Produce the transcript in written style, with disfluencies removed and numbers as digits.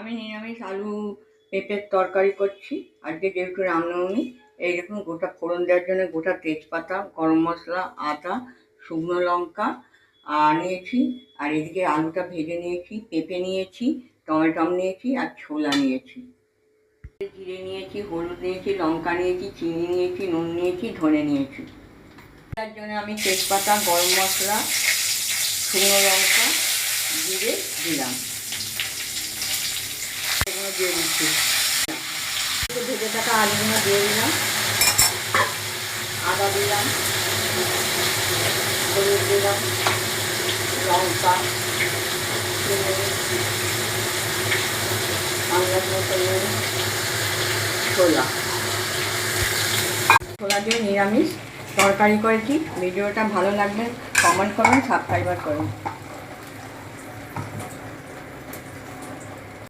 আমি নিরামিষ আলু পেঁপের তরকারি করছি। আজকে যেহেতু রামনবমী, এই দেখুন গোটা ফোড়ন দেওয়ার জন্য গোটা তেজপাতা, গরম মশলা, আদা, শুকনো লঙ্কা নিয়েছি। আর এদিকে আলুটা ভেজে নিয়েছি, পেঁপে নিয়েছি, টমেটম নিয়েছি আর ছোলা নিয়েছি। জিরে নিয়েছি, হলুদ নিয়েছি, লঙ্কা নিয়েছি, চিনি নিয়েছি, নুন নিয়েছি, ধনে নিয়েছি। তার জন্য আমি তেজপাতা, গরম মশলা, শুকনো লঙ্কা, জিরে দিলাম। এগুলো দিয়ে দিচ্ছি। ভেজে থাকা আলুগুলো দিয়ে দিলাম, আদা দিলাম, হলুদ দিলাম, লঙ্কা, আন্দাজ মতো নুন, ছোলা দিয়ে নিরামিষ তরকারি করেছি। ভিডিওটা ভালো লাগলে কমেন্ট করুন, সাবস্ক্রাইব করুন।